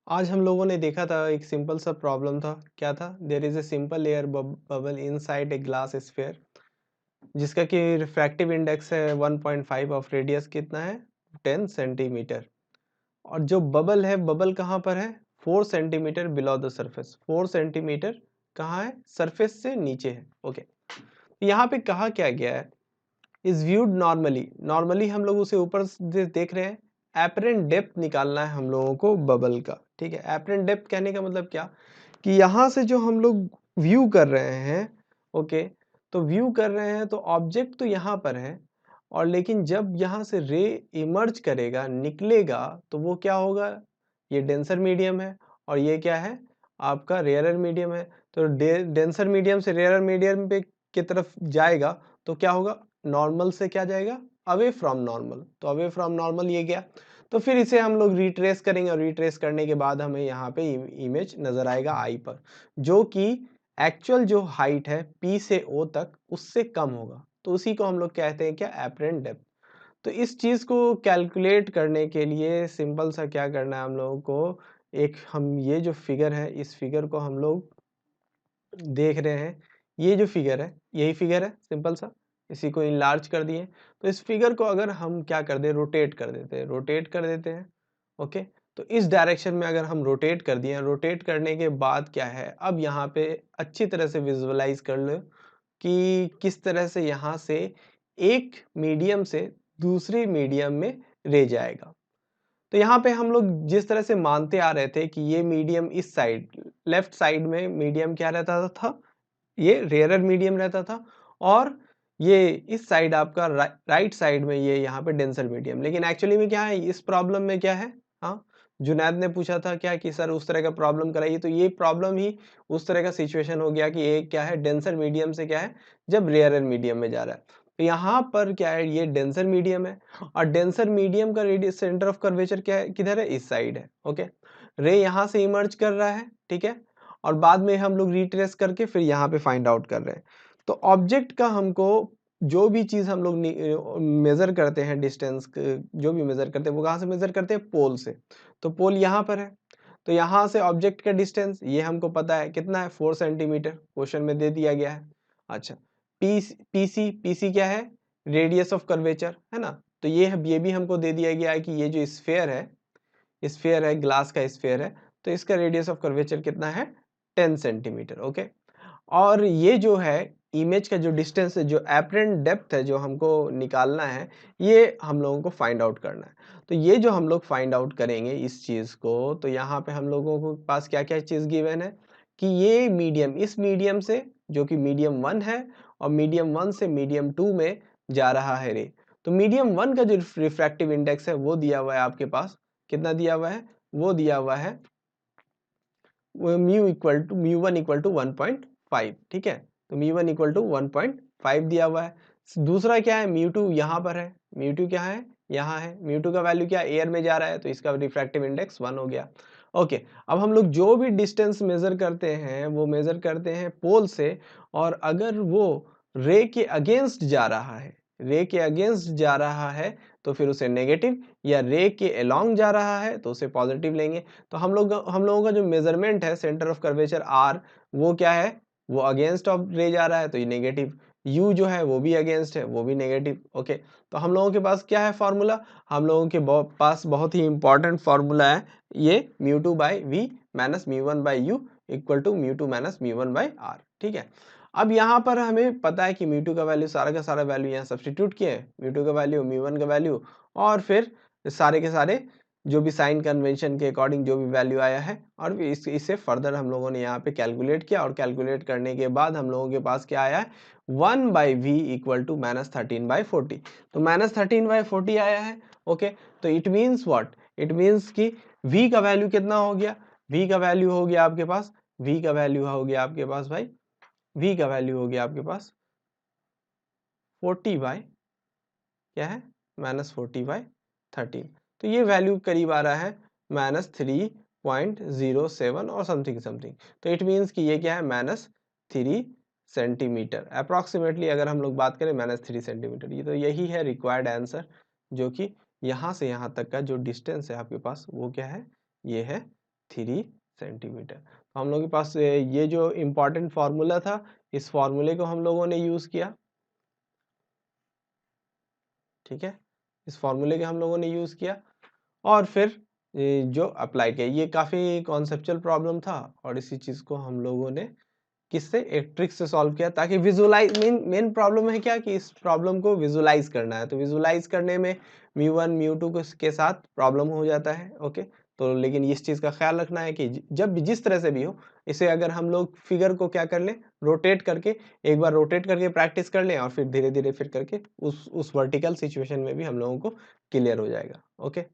आज हम लोगों ने देखा था एक सिंपल सा प्रॉब्लम था। क्या था? There is a simple air bubble inside a glass sphere जिसका कि रिफ्रैक्टिव इंडेक्स है 1.5 ऑफ रेडियस कितना है 10 सेंटीमीटर। और जो बबल है, बबल कहाँ पर है? 4 centimetre below the surface. 4 centimetre कहाँ है? सरफेस से नीचे है। ओके, यहाँ पे कहा क्या गया है? Is viewed normally. नॉर्मली हम लोग उसे ऊपर से देख रहे हैं। एपरेंट डेप्थ निकालना है हम लोगों को बबल का। ठीक है, एपरेंट डेप्थ कहने का मतलब क्या कि यहाँ से जो हम लोग व्यू कर रहे हैं, ओके, तो व्यू कर रहे हैं तो ऑब्जेक्ट तो यहाँ पर है, और लेकिन जब यहाँ से रे इमर्ज करेगा, निकलेगा, तो वो क्या होगा? ये डेंसर मीडियम है और ये क्या है? आपका रेयरर मीडियम है। तो डेंसर मीडियम से रेयरर मीडियम पे की तरफ जाएगा तो क्या होगा? नॉर्मल से क्या जाएगा? Away from normal. तो अवे फ्रॉम नॉर्मल ये गया। तो फिर इसे हम लोग रिट्रेस करेंगे और रिट्रेस करने के बाद हमें यहाँ पे इमेज नजर आएगा आई पर, जो कि एक्चुअल जो हाइट है पी से ओ तक उससे कम होगा। तो उसी को हम लोग कहते हैं क्या? Apparent depth. तो इस चीज को कैलकुलेट करने के लिए सिंपल सा क्या करना है हम लोगों को? एक हम ये जो फिगर है, इस फिगर को हम लोग देख रहे हैं। ये जो फिगर है, यही फिगर है सिंपल सा। इसी को इनलार्ज कर दिए। तो इस फिगर को अगर हम क्या कर दे, रोटेट कर देते हैं, रोटेट कर देते हैं। ओके, तो इस डायरेक्शन में अगर हम रोटेट कर दिए, रोटेट करने के बाद क्या है, अब यहाँ पे अच्छी तरह से विजुअलाइज कर लो कि किस तरह से यहाँ से एक मीडियम से दूसरी मीडियम में रे जाएगा। तो यहाँ पे हम लोग जिस तरह से मानते आ रहे थे कि ये मीडियम इस साइड, लेफ्ट साइड में मीडियम क्या रहता था? ये रेयरर मीडियम रहता था। और ये इस साइड आपका राइट साइड में ये यहाँ पे डेंसर मीडियम। लेकिन एक्चुअली में क्या है इस प्रॉब्लम में? क्या है? हाँ, जुनैद ने पूछा था क्या कि सर उस तरह का प्रॉब्लम कराइए। तो ये प्रॉब्लम ही उस तरह का सिचुएशन हो गया कि एक क्या है, डेंसर मीडियम से क्या है, जब रेयरर मीडियम में जा रहा है। तो यहाँ पर क्या है, ये डेंसर मीडियम है और डेंसर मीडियम का रेडियस सेंटर ऑफ कर्वेचर क्या है, किधर है? इस साइड है। ओके, रे यहाँ से इमर्ज कर रहा है, ठीक है, और बाद में हम लोग रिट्रेस करके फिर यहाँ पे फाइंड आउट कर रहे हैं। तो ऑब्जेक्ट का हमको जो भी चीज हम लोग मेजर करते हैं, डिस्टेंस जो भी मेजर करते हैं वो कहाँ से मेजर करते हैं? पोल से। तो पोल यहाँ पर है, तो यहाँ से ऑब्जेक्ट का डिस्टेंस ये हमको पता है कितना है, 4 सेंटीमीटर, क्वेश्चन में दे दिया गया है। अच्छा, पीसी, पीसी क्या है? रेडियस ऑफ कर्वेचर, है ना। तो ये भी हमको दे दिया गया है कि ये जो स्फेयर है, स्फेयर है, ग्लास का स्फेयर है, तो इसका रेडियस ऑफ कर्वेचर कितना है? 10 सेंटीमीटर। ओके, और ये जो है इमेज का जो डिस्टेंस है, जो एपरेंट डेप्थ है, जो हमको निकालना है, ये हम लोगों को फाइंड आउट करना है। तो ये जो हम लोग फाइंड आउट करेंगे इस चीज को, तो यहाँ पे हम लोगों को पास क्या क्या चीज गिवन है कि ये मीडियम, इस मीडियम से जो कि मीडियम 1 है, और मीडियम 1 से मीडियम 2 में जा रहा है रे। तो मीडियम 1 का जो रिफ्रैक्टिव इंडेक्स है वो दिया हुआ है आपके पास। कितना दिया हुआ है? वो दिया हुआ है म्यू वन इक्वल टू 1.5। ठीक है, तो म्यू वन इक्वल टू 1.5 दिया हुआ है। दूसरा क्या है? म्यू टू यहाँ पर है। म्यू टू क्या है? यहाँ है। म्यू टू का वैल्यू क्या? एयर में जा रहा है, तो इसका रिफ्रैक्टिव इंडेक्स 1 हो गया। ओके, अब हम लोग जो भी डिस्टेंस मेजर करते हैं वो मेजर करते हैं पोल से, और अगर वो रे के अगेंस्ट जा रहा है, रे के अगेंस्ट जा रहा है, तो फिर उसे नेगेटिव, या रे के अलोंग जा रहा है तो उसे पॉजिटिव लेंगे। तो हम लोगों का जो मेजरमेंट है सेंटर ऑफ कर्वेचर आर, वो क्या है? वो अगेंस्ट ऑफ रे जा रहा है, तो ये नेगेटिव। यू जो है वो भी अगेंस्ट है, वो भी नेगेटिव। ओके, तो हम लोगों के पास क्या है फॉर्मूला? हम लोगों के पास बहुत ही इंपॉर्टेंट फॉर्मूला है, ये mu two by v minus mu one by u equal to mu two minus mu one by R. ठीक है, अब यहाँ पर हमें पता है कि म्यू टू का वैल्यू, सारा का सारा वैल्यू यहाँ सब्सटीट्यूट किए, म्यू टू का वैल्यू, म्यू वन का वैल्यू, और फिर सारे के सारे जो भी साइन कन्वेंशन के अकॉर्डिंग जो भी वैल्यू आया है, और इससे फर्दर हम लोगों ने यहाँ पे कैलकुलेट किया, और कैलकुलेट करने के बाद हम लोगों के पास क्या आया है? 1 by v equal to minus 13/40। तो माइनस 13/40 आया है। ओके, तो it means what? It means कि v का वैल्यू कितना हो गया? v का वैल्यू हो गया आपके पास, v का वैल्यू हो गया आपके पास भाई, v का वैल्यू हो गया आपके पास 40 बाय क्या है? माइनस 40/13। तो ये वैल्यू करीब आ रहा है माइनस 3.07 और समथिंग समथिंग। तो इट मीन्स कि ये क्या है? माइनस 3 सेंटीमीटर अप्रॉक्सीमेटली, अगर हम लोग बात करें माइनस 3 सेंटीमीटर। ये तो यही है रिक्वायर्ड आंसर, जो कि यहाँ से यहाँ तक का जो डिस्टेंस है आपके पास वो क्या है? ये है 3 सेंटीमीटर। तो हम लोगों के पास ये जो इम्पोर्टेंट फार्मूला था, इस फार्मूले को हम लोगों ने यूज़ किया, ठीक है। इस फार्मूले का हम लोगों ने यूज़ किया और फिर जो अप्लाई किया। ये काफ़ी कॉन्सेप्चुअल प्रॉब्लम था और इसी चीज़ को हम लोगों ने किससे, एक ट्रिक से सॉल्व किया, ताकि विजुलाइज, मेन प्रॉब्लम है क्या कि इस प्रॉब्लम को विजुलाइज करना है। तो विजुलाइज करने में म्यू1 म्यू2 के साथ प्रॉब्लम हो जाता है, ओके। तो लेकिन इस चीज़ का ख्याल रखना है कि जब भी जिस तरह से भी हो, इसे अगर हम लोग फिगर को क्या कर लें, रोटेट करके, एक बार रोटेट करके प्रैक्टिस कर लें और फिर धीरे धीरे फिर करके उस वर्टिकल सिचुएशन में भी हम लोगों को क्लियर हो जाएगा, ओके।